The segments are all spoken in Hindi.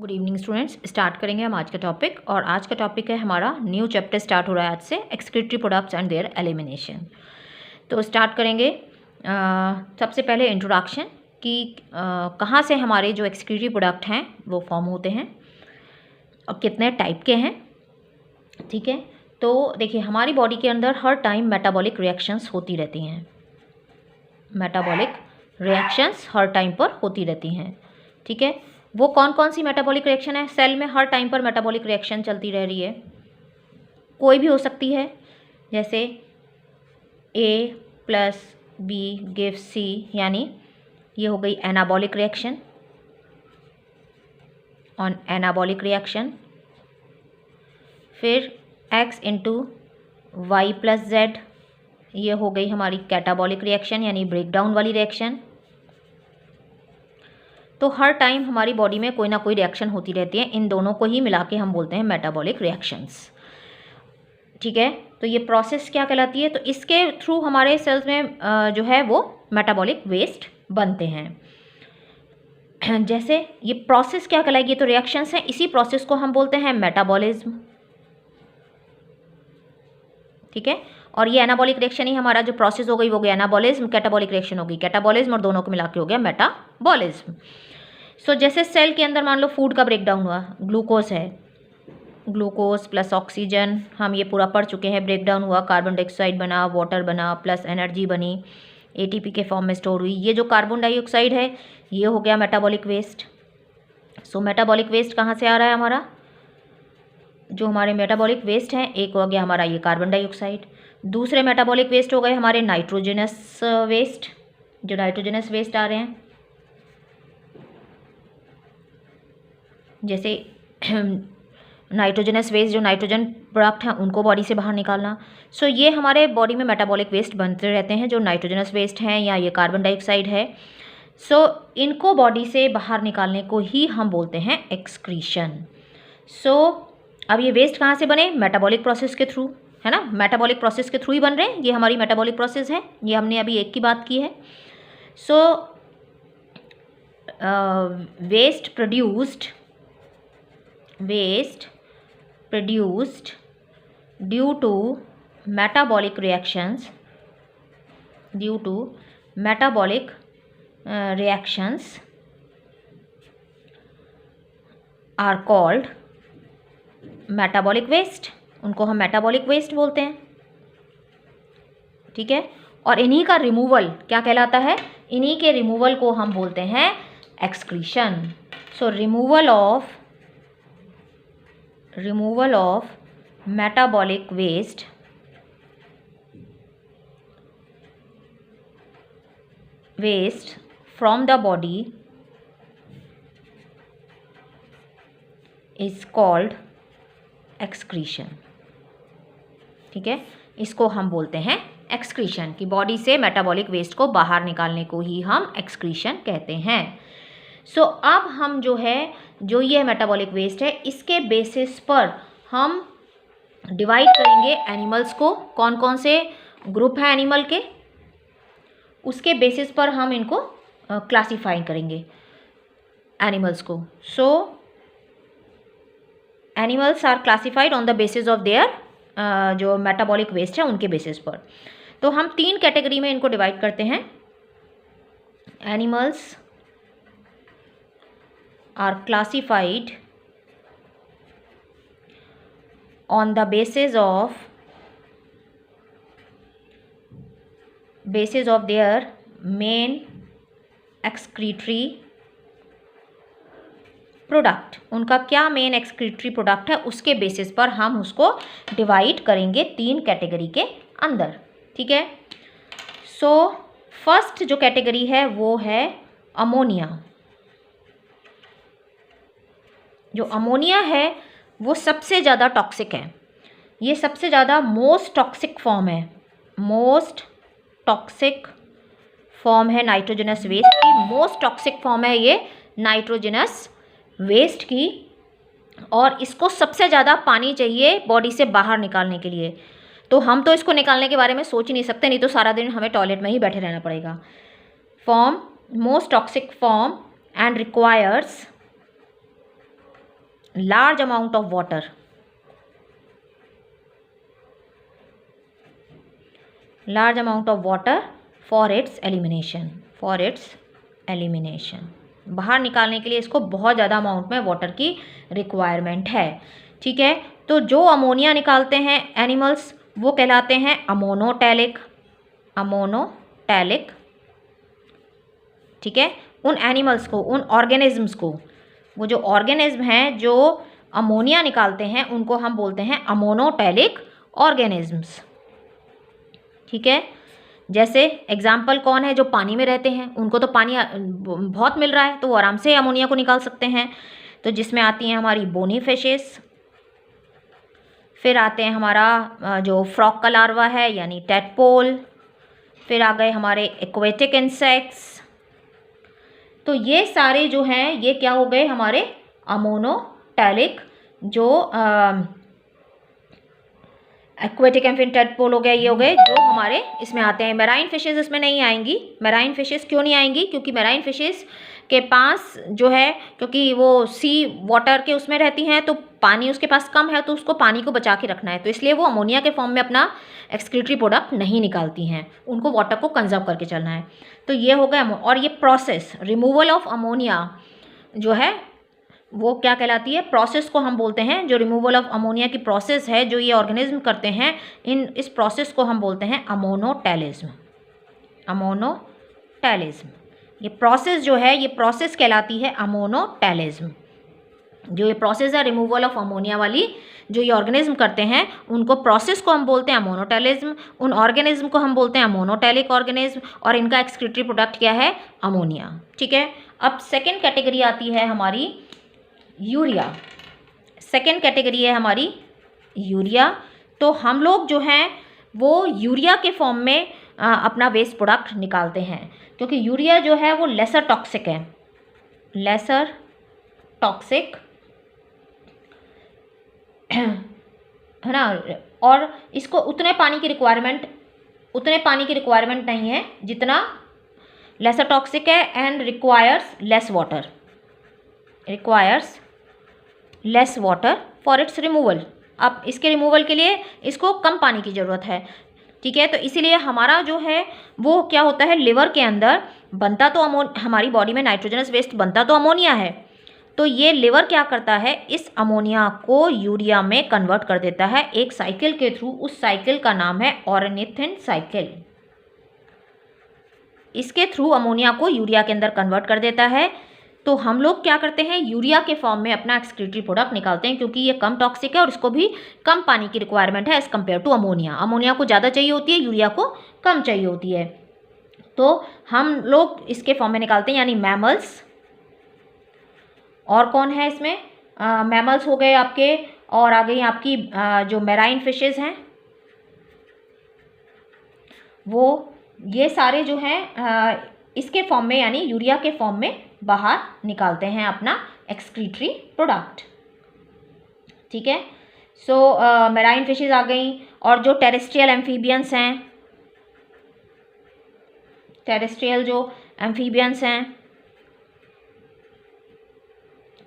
Good evening students. स्टार्ट करेंगे हम आज का टॉपिक, और आज का टॉपिक है हमारा न्यू चैप्टर स्टार्ट हो रहा है आज से, excretory products and there elimination. तो स्टार्ट करेंगे सबसे पहले इंट्रोडक्शन कि कहाँ से हमारे जो एक्सक्रीटरी प्रोडक्ट हैं वो फॉर्म होते हैं और कितने टाइप के हैं। ठीक है, तो देखिए हमारी बॉडी के अंदर हर टाइम मेटाबॉलिक रिएक्शंस होती रहती हैं। मेटाबॉलिक रिएक्शंस हर टाइम पर होती रहती हैं। ठीक है, वो कौन कौन सी मेटाबॉलिक रिएक्शन है? सेल में हर टाइम पर मेटाबॉलिक रिएक्शन चलती रह रही है, कोई भी हो सकती है, जैसे A + B गिव्स C, यानी ये हो गई anabolic reaction. On anabolic reaction फिर X × Y + Z, ये हो गई हमारी कैटाबॉलिक रिएक्शन यानी ब्रेकडाउन वाली रिएक्शन। तो हर टाइम हमारी बॉडी में कोई ना कोई रिएक्शन होती रहती है, इन दोनों को ही मिला के हम बोलते हैं मेटाबॉलिक रिएक्शंस। ठीक है, तो ये प्रोसेस क्या कहलाती है? तो इसके थ्रू हमारे सेल्स में जो है वो मेटाबॉलिक वेस्ट बनते हैं। जैसे ये प्रोसेस क्या कहलाएगी? तो रिएक्शंस हैं, इसी प्रोसेस को हम बोलते हैं मेटाबॉलिज्म। ठीक है, और ये एनाबॉलिक रिएक्शन ही हमारा जो प्रोसेस हो गई वो गया एनाबॉलिज्म, कैटाबॉलिक रिएक्शन होगी कैटाबॉलिज्म, और दोनों को मिला के हो गया मेटाबॉलिज्म। सो जैसे सेल के अंदर मान लो फूड का ब्रेकडाउन हुआ, ग्लूकोज है, ग्लूकोज प्लस ऑक्सीजन, हम ये पूरा पढ़ चुके हैं, ब्रेकडाउन हुआ, कार्बन डाइऑक्साइड बना, वाटर बना, प्लस एनर्जी बनी, एटीपी के फॉर्म में स्टोर हुई। ये जो कार्बन डाइऑक्साइड है ये हो गया मेटाबॉलिक वेस्ट। सो मेटाबॉलिक वेस्ट कहाँ से आ रहा है? हमारा जो हमारे मेटाबॉलिक वेस्ट हैं, एक हो गया हमारा ये कार्बन डाइऑक्साइड, दूसरे मेटाबॉलिक वेस्ट हो गए हमारे नाइट्रोजनस वेस्ट, जो नाइट्रोजनस वेस्ट आ रहे हैं, जैसे नाइट्रोजनस वेस्ट, जो नाइट्रोजन प्रोडक्ट हैं उनको बॉडी से बाहर निकालना। सो ये हमारे बॉडी में मेटाबॉलिक वेस्ट बनते रहते हैं, जो नाइट्रोजनस वेस्ट हैं या ये कार्बन डाइऑक्साइड है। सो इनको बॉडी से बाहर निकालने को ही हम बोलते हैं एक्सक्रीशन। सो अब ये वेस्ट कहाँ से बने? मेटाबॉलिक प्रोसेस के थ्रू, है ना, मेटाबॉलिक प्रोसेस के थ्रू ही बन रहे हैं, ये हमारी मेटाबॉलिक प्रोसेस है, ये हमने अभी एक की बात की है। सो waste produced due to metabolic reactions are called metabolic waste, उनको हम metabolic waste बोलते हैं। ठीक है, और इन्हीं का रिमूवल क्या कहलाता है? इन्हीं के रिमूवल को हम बोलते हैं excretion. So removal of metabolic waste from the body is called excretion। ठीक है, इसको हम बोलते हैं एक्सक्रीशन, कि बॉडी से मेटाबॉलिक वेस्ट को बाहर निकालने को ही हम एक्सक्रीशन कहते हैं। सो अब हम जो है, जो ये मेटाबॉलिक वेस्ट है, इसके बेसिस पर हम डिवाइड करेंगे एनिमल्स को। कौन कौन से ग्रुप हैं एनिमल के, उसके बेसिस पर हम इनको क्लासीफाई करेंगे एनिमल्स को। So animals are classified on the basis of their जो मेटाबॉलिक वेस्ट है उनके बेसिस पर। तो हम 3 कैटेगरी में इनको डिवाइड करते हैं। Animals are classified on the basis of their main excretory product. उनका क्या मेन एक्सक्रीटरी प्रोडक्ट है, उसके बेसिस पर हम उसको डिवाइड करेंगे 3 कैटेगरी के अंदर। ठीक है, सो फर्स्ट जो कैटेगरी है वो है अमोनिया। जो अमोनिया है वो सबसे ज़्यादा टॉक्सिक है, ये सबसे ज़्यादा मोस्ट टॉक्सिक फॉर्म है नाइट्रोजनस वेस्ट की। मोस्ट टॉक्सिक फॉर्म है ये नाइट्रोजनस वेस्ट की, और इसको सबसे ज़्यादा पानी चाहिए बॉडी से बाहर निकालने के लिए। तो हम तो इसको निकालने के बारे में सोच ही नहीं सकते, नहीं तो सारा दिन हमें टॉयलेट में ही बैठे रहना पड़ेगा। Form most toxic form and requires large amount of water, large amount of water for its elimination, for its elimination। बाहर निकालने के लिए इसको बहुत ज़्यादा अमाउंट में वाटर की रिक्वायरमेंट है। ठीक है, तो जो अमोनिया निकालते हैं एनिमल्स वो कहलाते हैं अमोनोटैलिक, अमोनोटैलिक। ठीक है, उन एनिमल्स को, उन ऑर्गेनिजम्स को, वो जो ऑर्गेनिज्म हैं जो अमोनिया निकालते हैं उनको हम बोलते हैं अमोनोटैलिक ऑर्गेनिजम्स। ठीक है, जैसे एग्जाम्पल कौन है, जो पानी में रहते हैं उनको तो पानी बहुत मिल रहा है तो वो आराम से अमोनिया को निकाल सकते हैं। तो जिसमें आती हैं हमारी बोनी फिशेस, फिर आते हैं हमारा जो फ्रॉग का लार्वा है यानी टेडपोल, फिर आ गए हमारे एक्वेटिक इंसेक्ट्स। तो ये सारे जो हैं ये क्या हो गए हमारे अमोनोटैलिक, जो एक्वेटिक एम्फिन टेडपोल हो गया, ये हो गए जो हमारे इसमें आते हैं। मैराइन फिशेस इसमें नहीं आएंगी। मैराइन फिशेस क्यों नहीं आएंगी, क्योंकि मैराइन फिशेस के पास जो है, क्योंकि वो सी वाटर के उसमें रहती हैं तो पानी उसके पास कम है तो उसको पानी को बचा के रखना है, तो इसलिए वो अमोनिया के फॉर्म में अपना एक्सक्रीटरी प्रोडक्ट नहीं निकालती हैं, उनको वाटर को कंजर्व करके चलना है। तो ये हो गया। और ये प्रोसेस रिमूवल ऑफ अमोनिया जो है वो क्या कहलाती है, प्रोसेस को हम बोलते हैं। जो रिमूवल ऑफ अमोनिया की प्रोसेस है जो ये ऑर्गेनिज्म करते हैं, इस प्रोसेस को हम बोलते हैं अमोनोटैलिज्म, अमोनोटैलिज्म। ये प्रोसेस जो है, ये प्रोसेस कहलाती है अमोनोटैलिज्म। जो ये प्रोसेस है रिमूवल ऑफ अमोनिया वाली, जो ये ऑर्गेनिज्म करते हैं उनको प्रोसेस को हम बोलते हैं अमोनोटैलिज्म, उन ऑर्गेनिज्म को हम बोलते हैं अमोनोटैलिक ऑर्गेनिज्म, और इनका एक्सक्रीटरी प्रोडक्ट क्या है, अमोनिया। ठीक है, अब सेकेंड कैटेगरी आती है हमारी यूरिया। सेकेंड कैटेगरी है हमारी यूरिया। तो हम लोग जो हैं वो यूरिया के फॉर्म में अपना वेस्ट प्रोडक्ट निकालते हैं, क्योंकि यूरिया जो है वो लेसर टॉक्सिक है, लेसर टॉक्सिक है ना, और इसको उतने पानी की रिक्वायरमेंट नहीं है जितना लेसर टॉक्सिक है, and requires less water, requires less water for its removal. अब इसके रिमूवल के लिए इसको कम पानी की ज़रूरत है। ठीक है, तो इसीलिए हमारा जो है वो क्या होता है, लिवर के अंदर बनता तो हमारी बॉडी में नाइट्रोजनस वेस्ट बनता तो अमोनिया है, तो ये लिवर क्या करता है, इस अमोनिया को यूरिया में कन्वर्ट कर देता है एक साइकिल के थ्रू। उस साइकिल का नाम है ऑर्निथिन साइकिल। इसके थ्रू अमोनिया को यूरिया के अंदर कन्वर्ट कर देता है। तो हम लोग क्या करते हैं, यूरिया के फॉर्म में अपना एक्सक्रीटरी प्रोडक्ट निकालते हैं, क्योंकि ये कम टॉक्सिक है और इसको भी कम पानी की रिक्वायरमेंट है as compare to ammonia. Ammonia को ज़्यादा चाहिए होती है, यूरिया को कम चाहिए होती है। तो हम लोग इसके फॉर्म में निकालते हैं, यानी मैमल्स। और कौन है इसमें, मैमल्स हो गए आपके, और आ गई आपकी जो मैराइन फिशेस हैं वो, ये सारे जो हैं इसके फॉर्म में यानी यूरिया के फॉर्म में बाहर निकालते हैं अपना एक्सक्रीटरी प्रोडक्ट। ठीक है, सो मैराइन फिशेस आ गई, और जो टेरेस्ट्रियल एम्फीबियंस हैं, टेरेस्ट्रियल जो एम्फीबियंस हैं,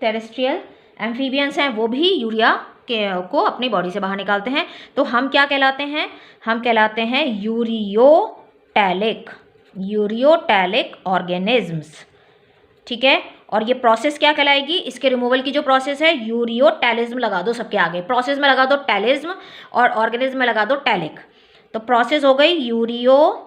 टेरेस्ट्रियल एम्फीबियंस हैं वो भी यूरिया को अपनी बॉडी से बाहर निकालते हैं। तो हम क्या कहलाते हैं, हम कहलाते हैं यूरियोटैलिक, यूरियोटैलिक ऑर्गेनिजम्स। ठीक है, और ये प्रोसेस क्या कहलाएगी, इसके रिमूवल की जो प्रोसेस है, यूरियोटैलिज्म लगा दो सबके आगे, प्रोसेस में लगा दो टैलिज्म और ऑर्गेनिज्म में लगा दो टैलिक, तो प्रोसेस हो गई यूरियोटैलिज्म।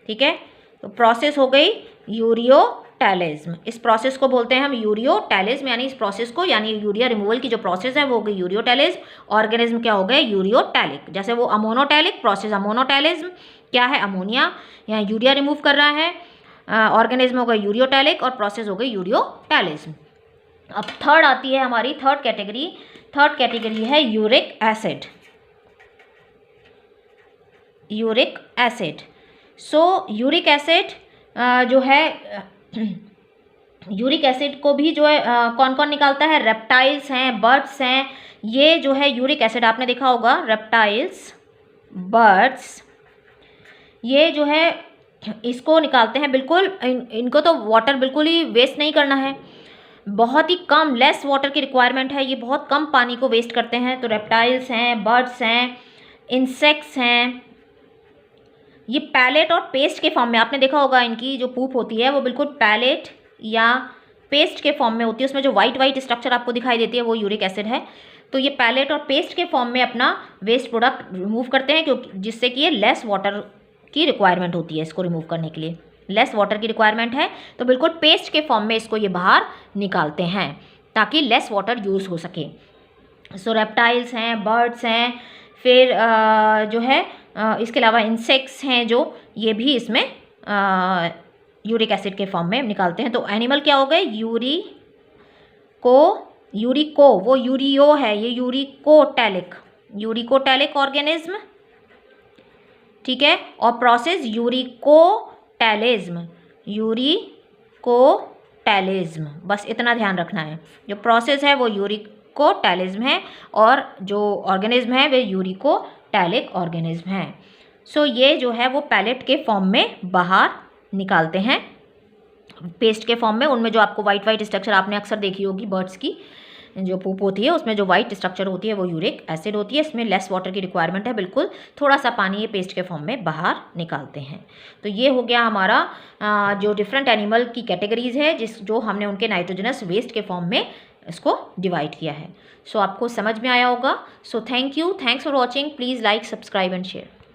ठीक है, तो प्रोसेस हो गई यूरियोटैलिज्म। इस प्रोसेस को बोलते हैं हम यूरियोटैलिज्म, यानी इस प्रोसेस को, यानी यूरिया रिमूवल की जो प्रोसेस है वो हो गई यूरियोटैलिज्म, ऑर्गेनिज्म क्या हो गए, यूरियोटैलिक। जैसे वो अमोनोटैलिक, प्रोसेस अमोनोटैलिज्म, क्या है अमोनिया, यहाँ यूरिया रिमूव कर रहा है, ऑर्गेनिज्म हो गई यूरियोटैलिक और प्रोसेस हो गई यूरियोटैलिज्म। अब थर्ड आती है हमारी थर्ड कैटेगरी है यूरिक एसिड, यूरिक एसिड। सो यूरिक एसिड जो है, यूरिक एसिड को भी जो है कौन कौन निकालता है, रेप्टाइल्स हैं, बर्ड्स हैं, ये जो है यूरिक एसिड आपने देखा होगा, रेप्टाइल्स, बर्ड्स, ये जो है इसको निकालते हैं। बिल्कुल इनको तो वाटर बिल्कुल ही वेस्ट नहीं करना है, बहुत ही कम लेस वाटर की रिक्वायरमेंट है, ये बहुत कम पानी को वेस्ट करते हैं। तो रेप्टाइल्स हैं, बर्ड्स हैं, इंसेक्ट्स हैं, ये पैलेट और पेस्ट के फॉर्म में, आपने देखा होगा इनकी जो पूप होती है वो बिल्कुल पैलेट या पेस्ट के फॉर्म में होती है, उसमें जो वाइट वाइट स्ट्रक्चर आपको दिखाई देती है वो यूरिक एसिड है। तो ये पैलेट और पेस्ट के फॉर्म में अपना वेस्ट प्रोडक्ट रिमूव करते हैं, क्योंकि जिससे कि ये लेस वाटर की रिक्वायरमेंट होती है इसको रिमूव करने के लिए, लेस वाटर की रिक्वायरमेंट है, तो बिल्कुल पेस्ट के फॉर्म में इसको ये बाहर निकालते हैं ताकि लेस वाटर यूज़ हो सके। सो रेप्टाइल्स हैं, बर्ड्स हैं, फिर जो है इसके अलावा इंसेक्ट्स हैं जो ये भी इसमें यूरिक एसिड के फॉर्म में निकालते हैं। तो एनिमल क्या हो गए, यूरिको वो यूरियो है, ये यूरिकोटैलिक ऑर्गेनिज्म, ठीक है। और प्रोसेस यूरिकोटैलिज्म, बस इतना ध्यान रखना है। जो प्रोसेस है वो यूरिकोटैलिज्म है और जो ऑर्गेनिज्म है वे यूरिकोटैलिक ऑर्गेनिज्म है। सो ये जो है वो पैलेट के फॉर्म में बाहर निकालते हैं, पेस्ट के फॉर्म में। उनमें जो आपको वाइट वाइट स्ट्रक्चर आपने अक्सर देखी होगी, बर्ड्स की जो पूप होती है उसमें जो वाइट स्ट्रक्चर होती है वो यूरिक एसिड होती है। इसमें लेस वाटर की रिक्वायरमेंट है, बिल्कुल थोड़ा सा पानी ये पेस्ट के फॉर्म में बाहर निकालते हैं। तो ये हो गया हमारा जो डिफरेंट एनिमल की कैटेगरीज है जो हमने उनके नाइट्रोजनस वेस्ट के फॉर्म में इसको डिवाइड किया है। सो आपको समझ में आया होगा। So thank you, thanks for watching, please like, subscribe and share.